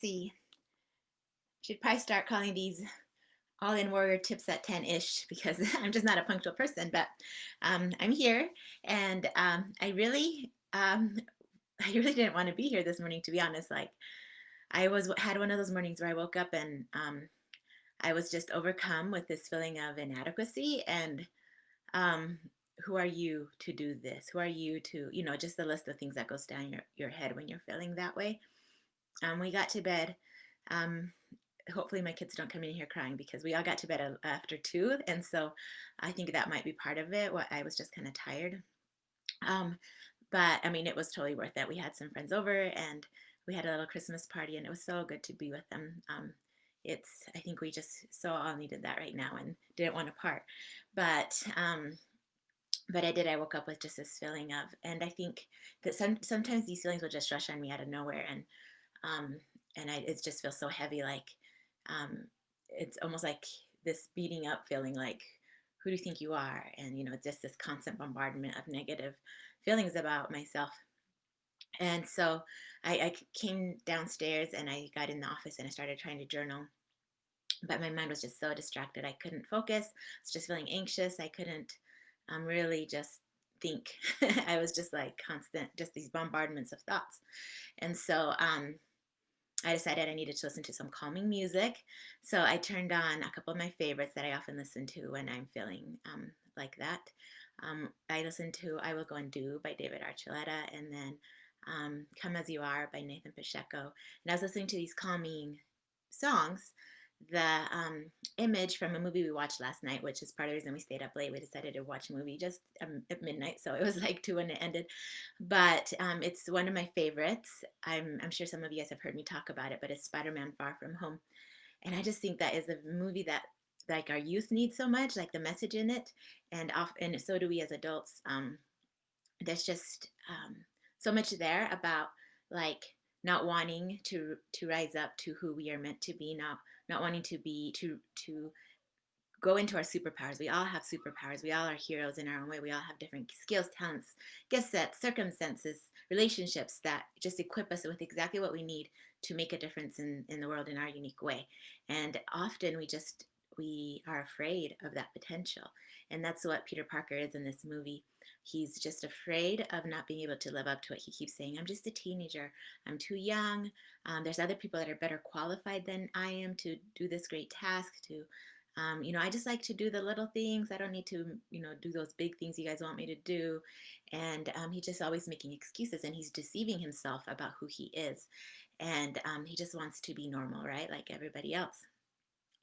see. Should probably start calling these all in warrior tips at 10-ish because I'm just not a punctual person, but I'm here and I really didn't want to be here this morning, to be honest. Like I was had one of those mornings where I woke up and I was just overcome with this feeling of inadequacy and um, who are you to do this? Who are you to, just the list of things that goes down your head when you're feeling that way. We got to bed. Um, Hopefully my kids don't come in here crying because we all got to bed after 2, and so I think that might be part of it. What I was just kind of tired. Um, but I mean, it was totally worth it. We had some friends over and we had a little Christmas party, and it was so good to be with them. I think we just so all needed that right now and didn't want to part. But but I did. I woke up with just this feeling of, and I think that sometimes these feelings will just rush on me out of nowhere, um, it just feels so heavy. Like um, it's almost like this beating up feeling. Like, who do you think you are? And just this constant bombardment of negative feelings about myself. And so I came downstairs and I got in the office and I started trying to journal, but my mind was just so distracted. I couldn't focus. I was just feeling anxious. I couldn't really just think. I was just like constant, just these bombardments of thoughts. And so I decided I needed to listen to some calming music. So I turned on a couple of my favorites that I often listen to when I'm feeling like that. I listened to I Will Go and Do by David Archuleta, and then Come As You Are by Nathan Pacheco. And I was listening to these calming songs. The image from a movie we watched last night, which is part of the reason we stayed up late. We decided to watch a movie just at midnight, so it was like 2 when it ended. But it's one of my favorites. I'm sure some of you guys have heard me talk about it, but it's Spider-Man Far From Home. And I just think that is a movie that like our youth needs so much, like the message in it, and so do we as adults. There's just so much there about like not wanting to rise up to who we are meant to be, not wanting to be to go into our superpowers. We all have superpowers. We all are heroes in our own way. We all have different skills, talents, gift sets, circumstances, relationships that just equip us with exactly what we need to make a difference in the world in our unique way. And often we are afraid of that potential. And that's what Peter Parker is in this movie. He's just afraid of not being able to live up to it. He keeps saying, I'm just a teenager. I'm too young. There's other people that are better qualified than I am to do this great task, to I just like to do the little things. I don't need to, do those big things you guys want me to do. And he's just always making excuses and he's deceiving himself about who he is. And he just wants to be normal, right? Like everybody else.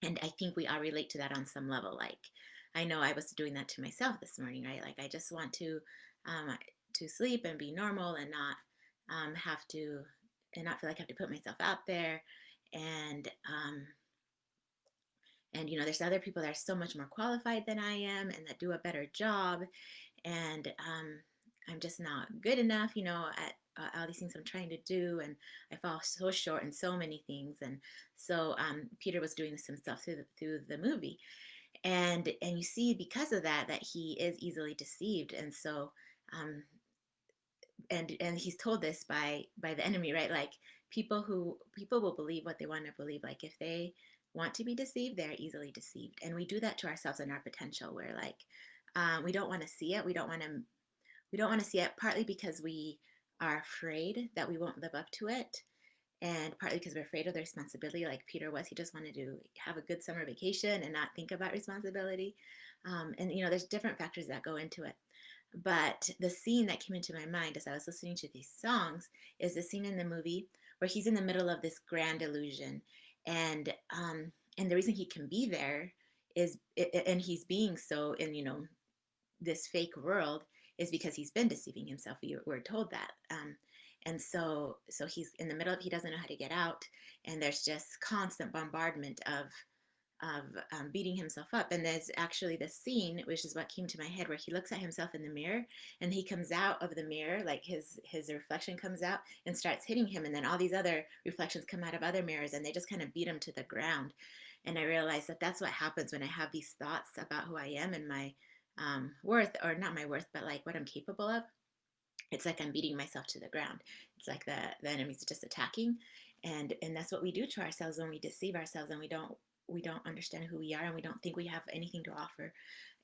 And I think we all relate to that on some level. Like, I know I was doing that to myself this morning, right? Like, I just want to sleep and be normal and not have to, and not feel like I have to put myself out there. And, there's other people that are so much more qualified than I am and that do a better job. And I'm just not good enough, at all these things I'm trying to do. And I fall so short in so many things. And so Peter was doing this himself through the movie. And you see because of that, that he is easily deceived. And so, um, and he's told this by the enemy, right? Like people will believe what they want to believe. Like if they want to be deceived, they're easily deceived, and we do that to ourselves and our potential. We're like we don't want to see it. We don't want to see it, partly because we are afraid that we won't live up to it, and partly because we're afraid of the responsibility. Like Peter was, he just wanted to have a good summer vacation and not think about responsibility. And there's different factors that go into it. But the scene that came into my mind as I was listening to these songs is the scene in the movie where he's in the middle of this grand illusion, and the reason he can be there is, and he's being so in this fake world, is because he's been deceiving himself. We're told that, and so he's in the middle of, he doesn't know how to get out, and there's just constant bombardment of beating himself up. And there's actually this scene, which is what came to my head, where he looks at himself in the mirror and he comes out of the mirror, like his reflection comes out and starts hitting him. And then all these other reflections come out of other mirrors and they just kind of beat him to the ground. And I realized that that's what happens when I have these thoughts about who I am and my worth, or not my worth, but like what I'm capable of. It's like I'm beating myself to the ground. It's like the enemy's just attacking. And that's what we do to ourselves when we deceive ourselves and we don't understand who we are and we don't think we have anything to offer.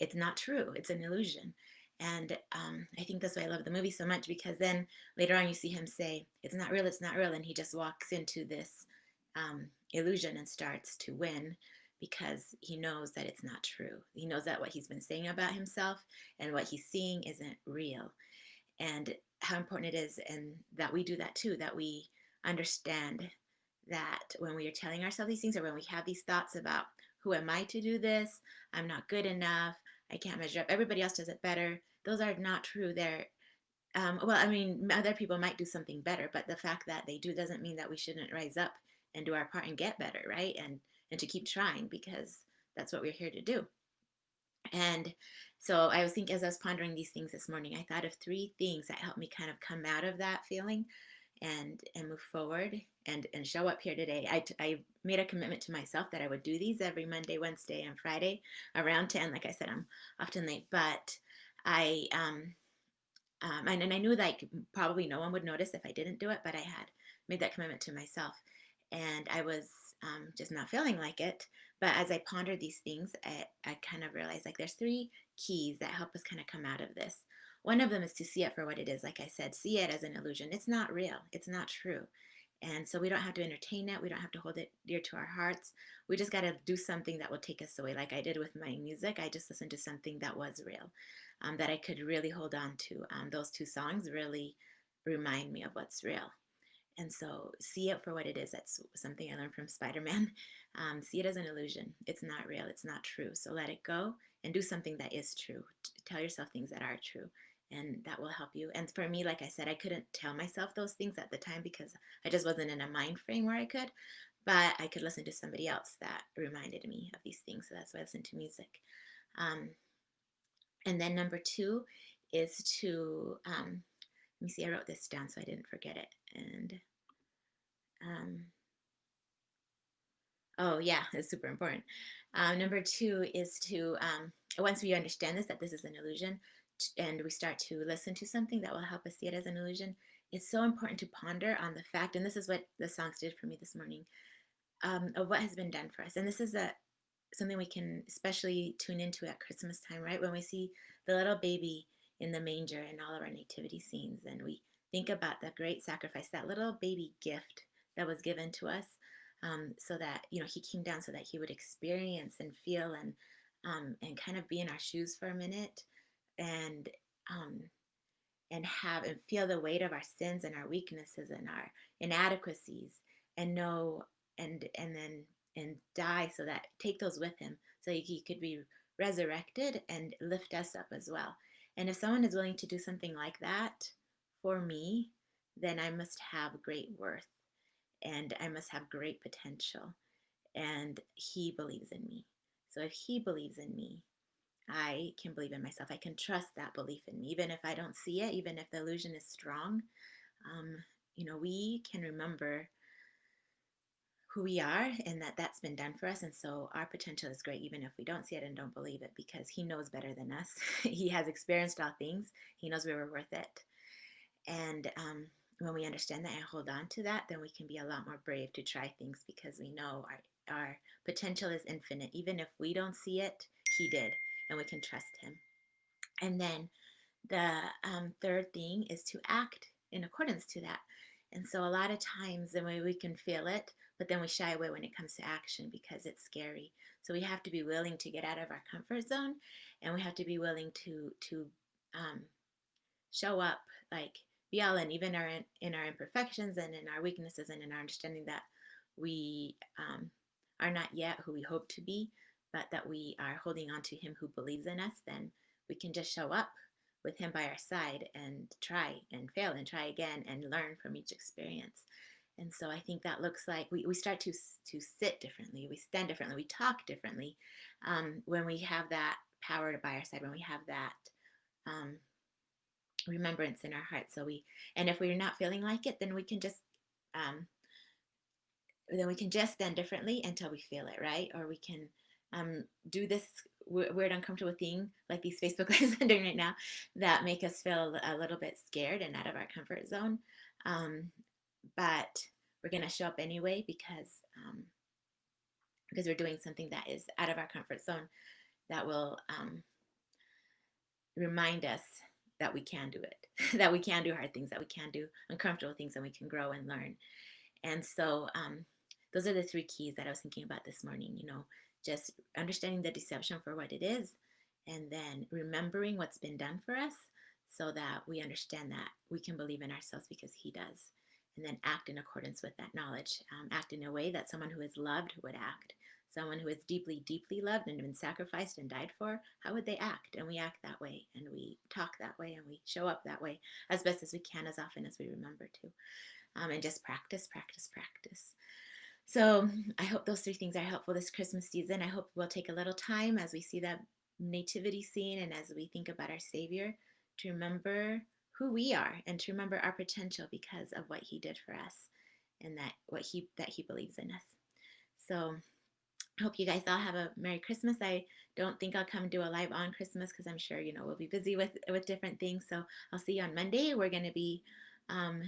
It's not true. It's an illusion. And I think that's why I love the movie so much, because then later on you see him say, "It's not real. It's not real," and he just walks into this illusion and starts to win because he knows that it's not true. He knows that what he's been saying about himself and what he's seeing isn't real, and how important it is, and that we do that too, that we understand that when we are telling ourselves these things, or when we have these thoughts about, who am I to do this, I'm not good enough, I can't measure up, everybody else does it better, those are not true. They're well, I mean, other people might do something better, but the fact that they do doesn't mean that we shouldn't rise up and do our part and get better, right? And to keep trying, because that's what we're here to do. And so I was thinking, as I was pondering these things this morning, I thought of three things that helped me kind of come out of that feeling and move forward and show up here today. I made a commitment to myself that I would do these every Monday, Wednesday, and Friday around 10. Like I said, I'm often late, but I and I knew like probably no one would notice if I didn't do it, but I had made that commitment to myself, and I was just not feeling like it. But as I pondered these things, I kind of realized like there's three keys that help us kind of come out of this. One of them is to see it for what it is. Like I said, see it as an illusion. It's not real. It's not true. And so we don't have to entertain it. We don't have to hold it dear to our hearts. We just got to do something that will take us away. Like I did with my music, I just listened to something that was real, that I could really hold on to. Those two songs really remind me of what's real. And so see it for what it is. That's something I learned from Spider Man. See it as an illusion. It's not real. It's not true. So let it go and do something that is true. Tell yourself things that are true. And that will help you. And for me, like I said, I couldn't tell myself those things at the time because I just wasn't in a mind frame where I could. But I could listen to somebody else that reminded me of these things. So that's why I listen to music. Um, and then number two is to, let me see, I wrote this down so I didn't forget it. And, um, oh, yeah, it's super important. Number two is to, once we understand this, that this is an illusion, and we start to listen to something that will help us see it as an illusion, it's so important to ponder on the fact, and this is what the songs did for me this morning, of what has been done for us. And this is something we can especially tune into at Christmas time, right? When we see the little baby in the manger in all of our nativity scenes, and we think about the great sacrifice, that little baby gift that was given to us, so that he came down so that he would experience and feel and kind of be in our shoes for a minute, and um, and have and feel the weight of our sins and our weaknesses and our inadequacies, and know and then and die, so that take those with him so he could be resurrected and lift us up as well. And if someone is willing to do something like that for me, then I must have great worth, and I must have great potential, and he believes in me. So if he believes in me, I can believe in myself. I can trust that belief in me, even if I don't see it, even if the illusion is strong. Um, we can remember who we are, and that that's been done for us. And so our potential is great, even if we don't see it and don't believe it, because he knows better than us. He has experienced all things. He knows we were worth it. And when we understand that and hold on to that, then we can be a lot more brave to try things, because we know our potential is infinite. Even if we don't see it, he did, and we can trust him. And then the third thing is to act in accordance to that. And so a lot of times the way we can feel it, but then we shy away when it comes to action because it's scary. So we have to be willing to get out of our comfort zone, and we have to be willing to um, show up, like be all in, even in our imperfections and in our weaknesses and in our understanding that we are not yet who we hope to be, but that we are holding on to him who believes in us. Then we can just show up with him by our side and try and fail and try again and learn from each experience. And so I think that looks like we start to sit differently, we stand differently, we talk differently, when we have that power by our side, when we have that um, remembrance in our heart. And if we're not feeling like it, um, then we can just stand differently until we feel it, right? Or we can do this weird, uncomfortable thing like these Facebook lives I'm doing right now that make us feel a little bit scared and out of our comfort zone. But we're going to show up anyway because we're doing something that is out of our comfort zone that will remind us that we can do it, that we can do hard things, that we can do uncomfortable things, and we can grow and learn. And so those are the three keys that I was thinking about this morning. Just understanding the deception for what it is, and then remembering what's been done for us so that we understand that we can believe in ourselves because He does. And then act in accordance with that knowledge. Act in a way that someone who is loved would act. Someone who is deeply, deeply loved and been sacrificed and died for, how would they act? And we act that way, and we talk that way, and we show up that way as best as we can, as often as we remember to. And just practice, practice, practice. So I hope those three things are helpful this Christmas season. I hope we'll take a little time as we see that nativity scene and as we think about our Savior to remember who we are and to remember our potential because of what He did for us and that He believes in us. So I hope you guys all have a Merry Christmas. I don't think I'll come do a live on Christmas because I'm sure we'll be busy with different things. So I'll see you on Monday. We're going to be on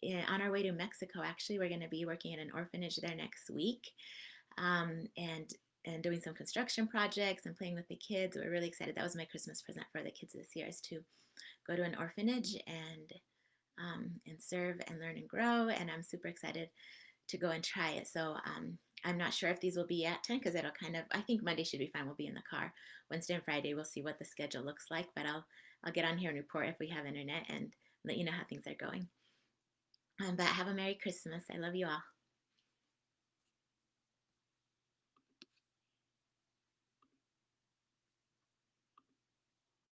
our way to Mexico. Actually, we're going to be working in an orphanage there next week, and doing some construction projects and playing with the kids. We're really excited. That was my Christmas present for the kids this year, is to go to an orphanage and serve and learn and grow. And I'm super excited to go and try it. So I'm not sure if these will be at 10 because it'll I think Monday should be fine. We'll be in the car. Wednesday and Friday, we'll see what the schedule looks like, but I'll get on here and report if we have internet and let you know how things are going. But have a Merry Christmas. I love you all.